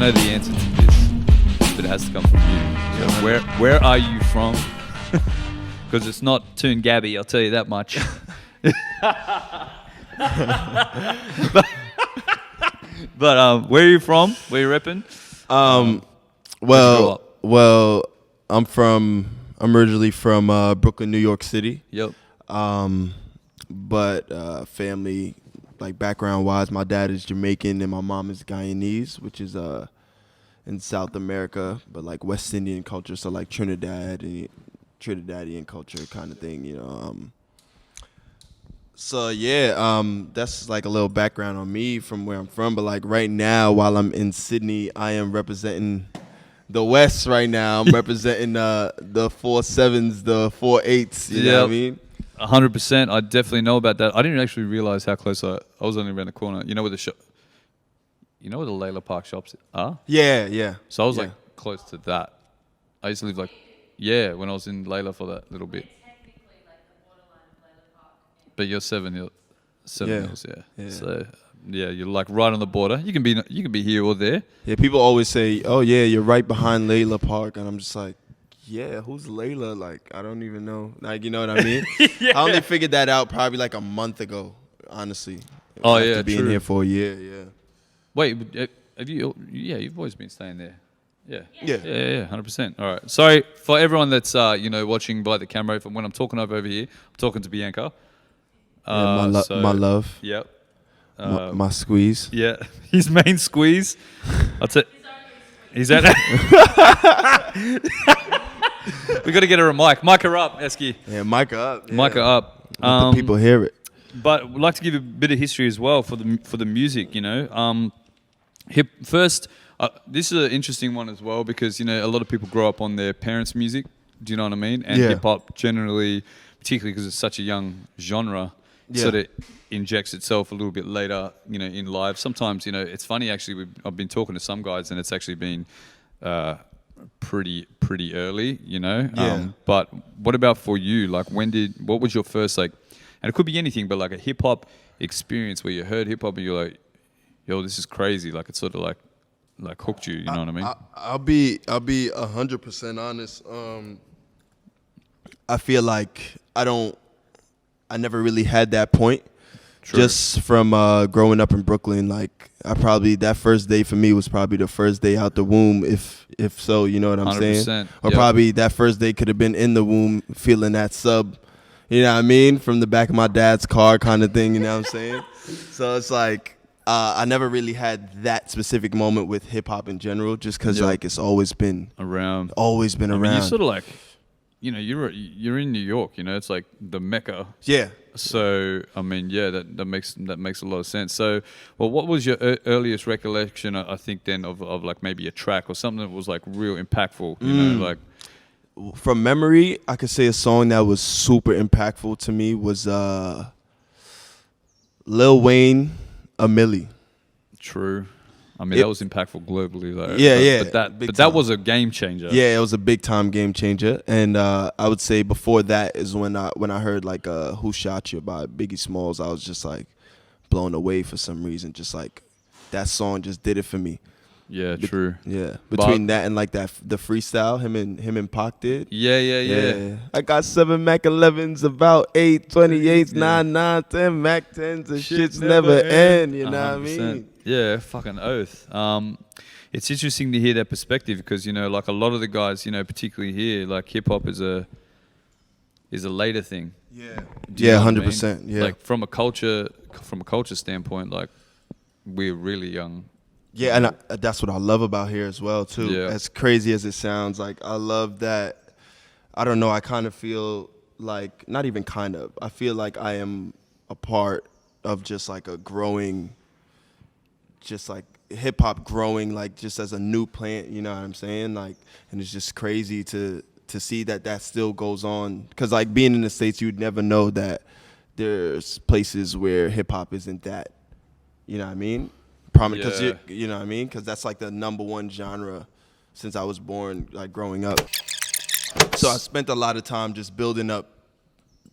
know the answer to this, but it has to come from you. So where are you from? Because it's not Toon Gabby, I'll tell you that much. but where are you from? Where you repping? Well, I'm originally from Brooklyn, New York City. Yep. But family, like background wise, my dad is Jamaican and my mom is Guyanese, which is in South America, but like West Indian culture, so like Trinidadian culture kind of thing, you know. So yeah, that's like a little background on me from where I'm from. But like right now, while I'm in Sydney, I am representing the West right now. I'm representing the 4-7s, the 4-8s. You know what I mean? 100%. I definitely know about that. I didn't actually realize how close I was only around the corner. You know where the shop? You know where the Layla Park shops are? Yeah. So I was like close to that. I used to live when I was in Layla for that little bit. But you're 7 Hills, yeah. So yeah, you're like right on the border. You can be here or there. Yeah, people always say, "Oh yeah, you're right behind Layla Park," and I'm just like, "Yeah, who's Layla?" Like, I don't even know. Like, you know what I mean? I only figured that out probably like a month ago, honestly. Oh after yeah, being here for a year. Yeah. Wait, have you? Yeah, you've always been staying there. Yeah, 100%. All right. Sorry for everyone that's watching by the camera. When I'm talking over here, I'm talking to Bianca. My love. Yep. My squeeze. Yeah, his main squeeze. I'll tell. He's at. We got to get her a mic. Mic her up, Esky. Yeah, mic her up. Yeah. Mic her up. Let the people hear it. But we'd like to give a bit of history as well for the music. You know, first. This is an interesting one as well because a lot of people grow up on their parents' music. Do you know what I mean? And hip hop generally, particularly because it's such a young genre. Sort of injects itself a little bit later, in life. Sometimes, it's funny actually. I've been talking to some guys, and it's actually been pretty early, But what about for you? Like, what was your first and it could be anything, but like a hip hop experience where you heard hip hop and you're like, yo, this is crazy. Like it's sort of like hooked you. You know what I mean? I'll be 100% honest. I feel like I never really had that point. True. Just from growing up in Brooklyn, like that first day for me was probably the first day out the womb, if so, you know what I'm saying? Or probably that first day could have been in the womb feeling that sub, you know what I mean? From the back of my dad's car kind of thing, you know what I'm saying? So it's like I never really had that specific moment with hip hop in general, just because it's always been around. Always been around. You're sort of you're in New York, it's like the Mecca. Yeah. So I mean, that makes a lot of sense. So, well, what was your earliest recollection? I think then of like maybe a track or something that was like real impactful. You know, like from memory, I could say a song that was super impactful to me was Lil Wayne, A Milli. True. I mean, that was impactful globally, though. Yeah. But that was a game changer. Yeah, it was a big time game changer, and I would say before that is when I heard like "Who Shot You" by Biggie Smalls. I was just like blown away for some reason. Just like that song just did it for me. Yeah, true. Yeah, between that and like the freestyle him and Pac did. Yeah. I got 7 Mac 11s, about 8 28s, 9 9 10 Mac 10s, and shit's never end. You know 100%. What I mean? Yeah, fucking oath. It's interesting to hear that perspective because like a lot of the guys, particularly here, like hip hop is a later thing. Yeah. Yeah, 100%. Yeah. Like from a culture standpoint, like we're really young. Yeah, and that's what I love about here as well too. Yeah. As crazy as it sounds, like I love that. I don't know. I kind of feel like not even kind of. I feel like I am a part of just like a growing. Just like hip hop growing, like just as a new plant, you know what I'm saying? Like, and it's just crazy to see that still goes on. Because like being in the States, you'd never know that there's places where hip hop isn't that, you know what I mean? Because you know what I mean? Because that's like the #1 genre since I was born, like growing up. So I spent a lot of time just building up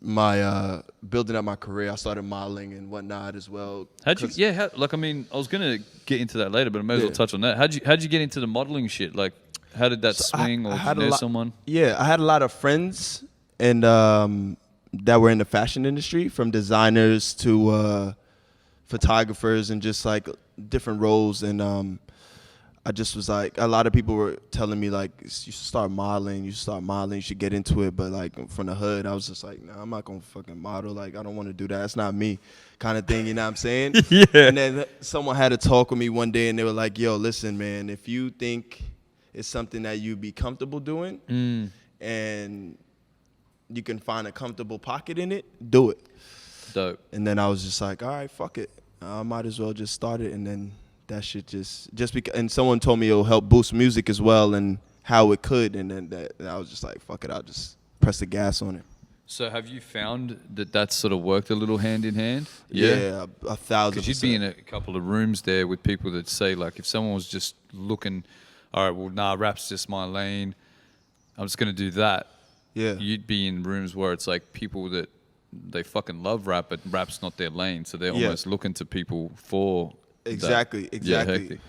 my building up my career. I started modeling and whatnot as well. I was gonna get into that later, but I may as well touch on that. How'd you get into the modeling shit? Like, how did that swing, or did you know someone? Yeah, I had a lot of friends and that were in the fashion industry, from designers to photographers and just like different roles. And I just was like, a lot of people were telling me like, you should start modeling, you should get into it. But like from the hood, I was just like, nah, I'm not gonna fucking model. Like, I don't want to do that. It's not me, kind of thing. You know what I'm saying? Yeah. And then someone had a talk with me one day, and they were like, yo, listen, man, if you think it's something that you'd be comfortable doing and you can find a comfortable pocket in it, do it. Dope. And then I was just like, all right, fuck it. I might as well just start it. And then that shit just because, and someone told me it'll help boost music as well and how it could. And then I was just like, fuck it, I'll just press the gas on it. So have you found that sort of worked a little hand in hand? Yeah, 1,000%. Because you'd be in a couple of rooms there with people that say, like, if someone was just looking, all right, well, nah, rap's just my lane, I'm just going to do that. Yeah. You'd be in rooms where it's like people that they fucking love rap, but rap's not their lane. So they're almost looking to people for Exactly. that. Yeah, hectic.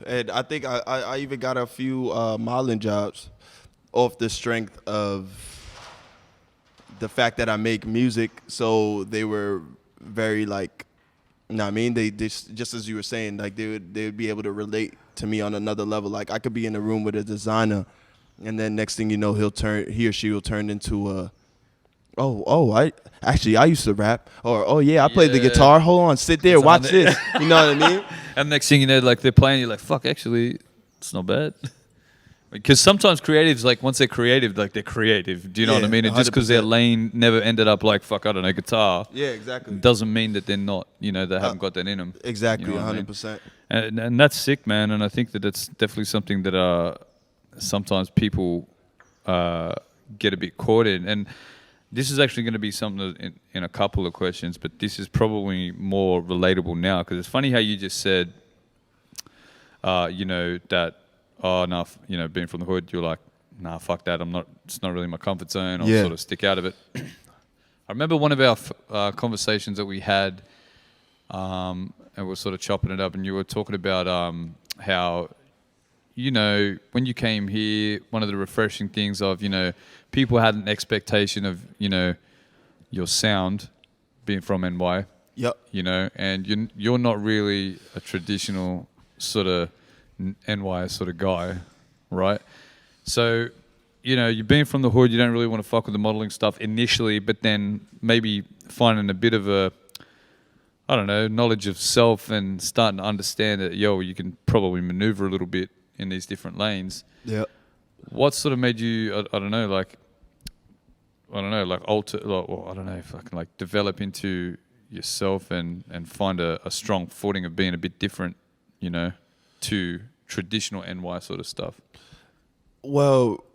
And I think I even got a few modeling jobs off the strength of the fact that I make music. So they were very like, you know what I mean? They just as you were saying, like they would be able to relate to me on another level. Like I could be in a room with a designer, and then next thing you know, he or she will turn into a, I used to rap, or I played the guitar. Hold on, sit there, watch this. You know what I mean? And next thing you know, like they're playing, you're like, fuck, actually, it's not bad. Because sometimes creatives, like once they're creative, like they're creative. Do you know what I mean? And just because their lane never ended up like, fuck, I don't know, guitar. Yeah, exactly. Doesn't mean that they're not, they haven't got that in them. Exactly, you know 100%. I mean? And that's sick, man. And I think that that's definitely something that sometimes people get a bit caught in. And this is actually going to be something in a couple of questions, but this is probably more relatable now, because it's funny how you just said, that, being from the hood, you're like, nah, fuck that. It's not really my comfort zone. I'll sort of stick out of it. I remember one of our conversations that we had, and we're sort of chopping it up, and you were talking about how, when you came here, one of the refreshing things of, people had an expectation of, your sound being from NY. Yep. And you're not really a traditional sort of NY sort of guy, right? So, you're being from the hood, you don't really want to fuck with the modeling stuff initially, but then maybe finding a bit of knowledge of self and starting to understand that, you can probably maneuver a little bit in these different lanes. Yeah. What sort of made you, alter, or I don't know if I can develop into yourself and find a strong footing of being a bit different, to traditional NY sort of stuff? Well,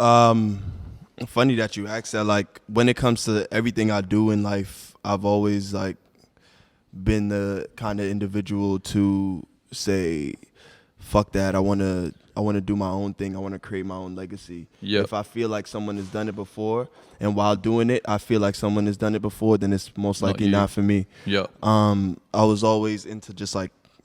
funny that you asked that. Like when it comes to everything I do in life, I've always been the kind of individual to say, fuck that. I want to do my own thing. I want to create my own legacy. Yep. If I feel like someone has done it before, and while doing it, I feel like someone has done it before, then it's most likely not for me. Yeah. I was always into just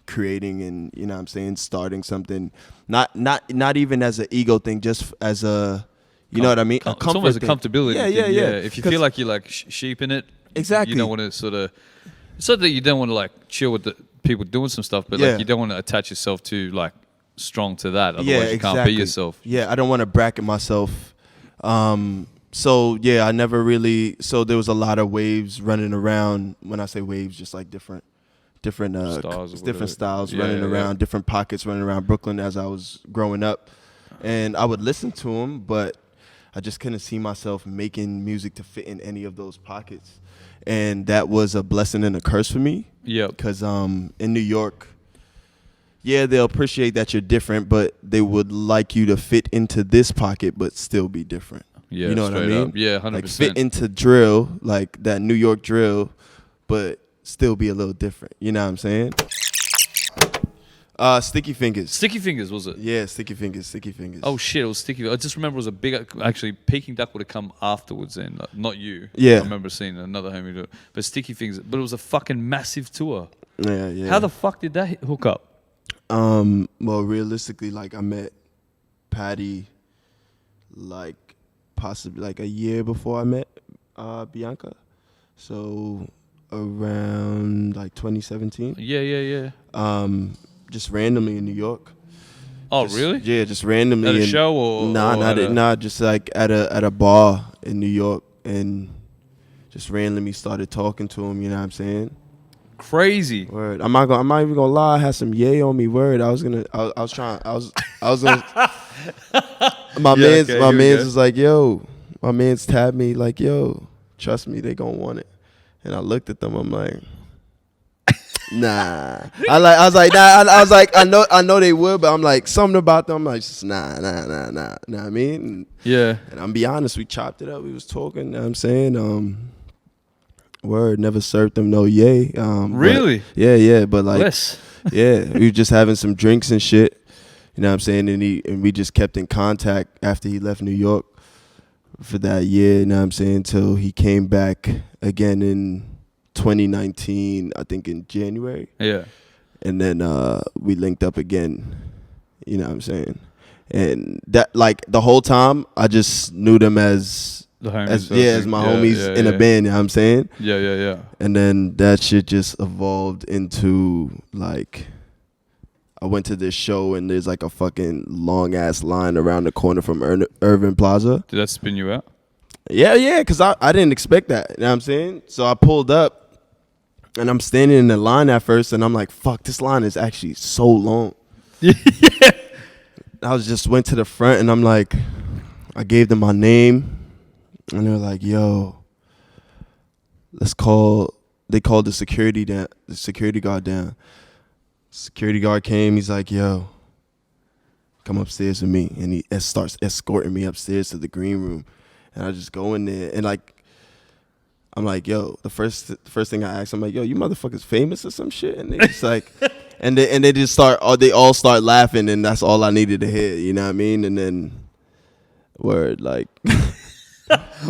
creating and, starting something. Not even as an ego thing, just as a, know what I mean? It's almost a comfortability thing. Yeah. If you feel like you're sheep in it, exactly. You don't want to sort of, it's not that you don't want to chill with the people doing some stuff, but you don't want to attach yourself to strong to that. Otherwise you can't be yourself. Yeah, I don't want to bracket myself. So I never really. So there was a lot of waves running around. When I say waves, just different styles running around, different pockets running around Brooklyn as I was growing up, and I would listen to them, but I just couldn't see myself making music to fit in any of those pockets, and that was a blessing and a curse for me. Yeah, because in New York, they'll appreciate that you're different, but they would like you to fit into this pocket but still be different. Yeah, you know what I mean? Up. Yeah, 100%. Fit into drill, that New York drill, but still be a little different. You know what I'm saying? Stickyfingaz. Stickyfingaz, was it? Yeah, Stickyfingaz. Oh shit, it was Sticky. I just remember it was a big. Actually, Peking Duck would have come afterwards. Then, not you. Yeah. I remember seeing another homie do it, but Stickyfingaz. But it was a fucking massive tour. Yeah. How the fuck did that hook up? Well, realistically, like I met Patty, like possibly like a year before I met Bianca, so around like 2017. Yeah. Just randomly in New York. Oh, really? Yeah, just randomly At a show or nah, just like at a bar in New York, and just randomly started talking to him. You know what I'm saying? Crazy. Word. I'm not even gonna lie. I had some yay on me. Word. I was gonna. My man's was like, yo. My man's tabbed me like, yo. Trust me, they gonna want it. And I looked at them. I'm like, nah. I was like, I know they would, but I'm like, something about them. I'm like, just nah. Know what I mean? Yeah. And I'm be honest, we chopped it up. We was talking. Know what I'm saying, word, never served them no yay. Really? Yeah, but like, Less. yeah, we were just having some drinks and shit. You know what I'm saying? And we just kept in contact after he left New York for that year. You know what I'm saying? Till he came back again in 2019, I think in January. Yeah. And then we linked up again. You know what I'm saying? And that, like, the whole time, I just knew them as the homies. as my homies in a band. You know what I'm saying? Yeah. And then that shit just evolved into, like, I went to this show and there's like a fucking long ass line around the corner from Irving Plaza. Did that spin you out? Yeah, because I didn't expect that. You know what I'm saying? So I pulled up and I'm standing in the line at first and I'm like, fuck, this line is actually so long. Yeah. I just went to the front and I'm like, I gave them my name and they're like, yo, they called the security guard down. Security guard came. He's like, yo, come upstairs with me. And he starts escorting me upstairs to the green room. And I just go in there. And, like, I'm like, yo, the first thing I asked, I'm like, yo, you motherfuckers famous or some shit? And they just like, and they just they all start laughing. And that's all I needed to hear. You know what I mean? And then, word, like.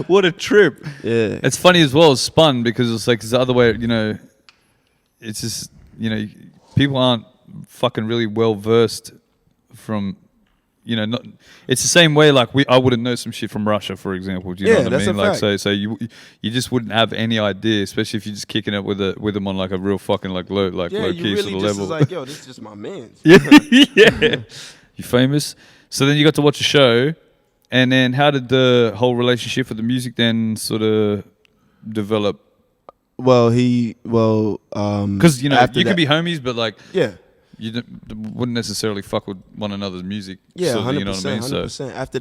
What a trip. Yeah. It's funny as well, it's spun because it's like it's the other way, you know, it's just, you know, people aren't fucking really well versed from, you know, not. It's the same way like I wouldn't know some shit from Russia, for example. Do you know what I mean? Like, so you just wouldn't have any idea, especially if you're just kicking it with them on like a real fucking like low key really sort of level. Like, yo, this is just my man's. Yeah. You famous. So then you got to watch a show, and then how did the whole relationship with the music then sort of develop? Well, because you know you can be homies, but like you wouldn't necessarily fuck with one another's music. Yeah, 100%. You know what I mean? 100%. So after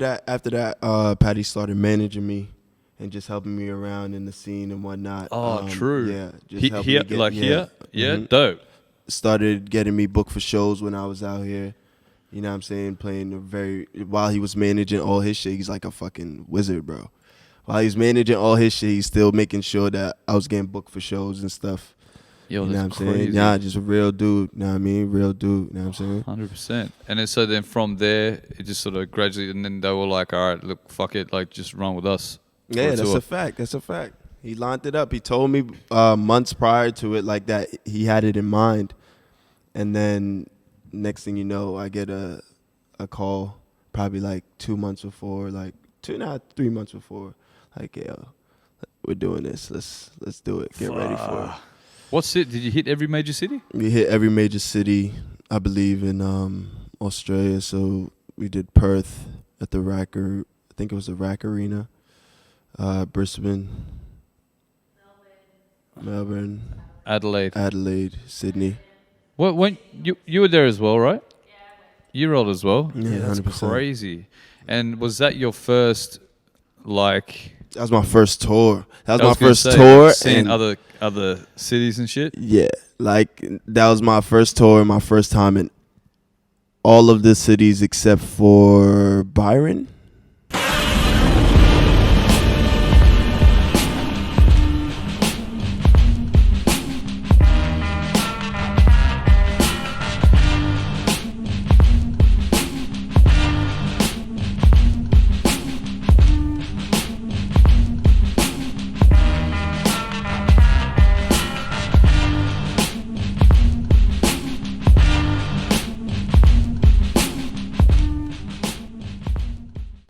that, Patty started managing me and just helping me around in the scene and whatnot. Oh, true. Yeah, just helping me get, here, mm-hmm. Dope. Started getting me booked for shows when I was out here. You know what I'm saying? Playing while he was managing all his shit, he's like a fucking wizard, bro. While he's managing all his shit, he's still making sure that I was getting booked for shows and stuff. Yo, you know that's what I'm saying? Yeah, just a real dude. You know what I mean? Real dude. You know what I'm saying? 100%. And then so then from there, it just sort of gradually, and then they were like, all right, look, fuck it, like just run with us. Yeah, that's a fact. That's a fact. He lined it up. He told me months prior to it like that he had it in mind. And then next thing you know, I get a call probably like 2 months before, like 3 months before. Like, yo, we're doing this. Let's do it. Get ready for it. What's it? Did you hit every major city? We hit every major city, I believe, in Australia. So we did Perth at the I think it was the Rack Arena, Brisbane, Melbourne, Adelaide, Sydney. What? When you were there as well, right? Yeah. You rolled as well. Yeah, that's 100%. Crazy. And was that your first, like? That was my first tour. That was my first tour. Seeing other cities and shit? Yeah. Like, that was my first tour and my first time in all of the cities except for Byron.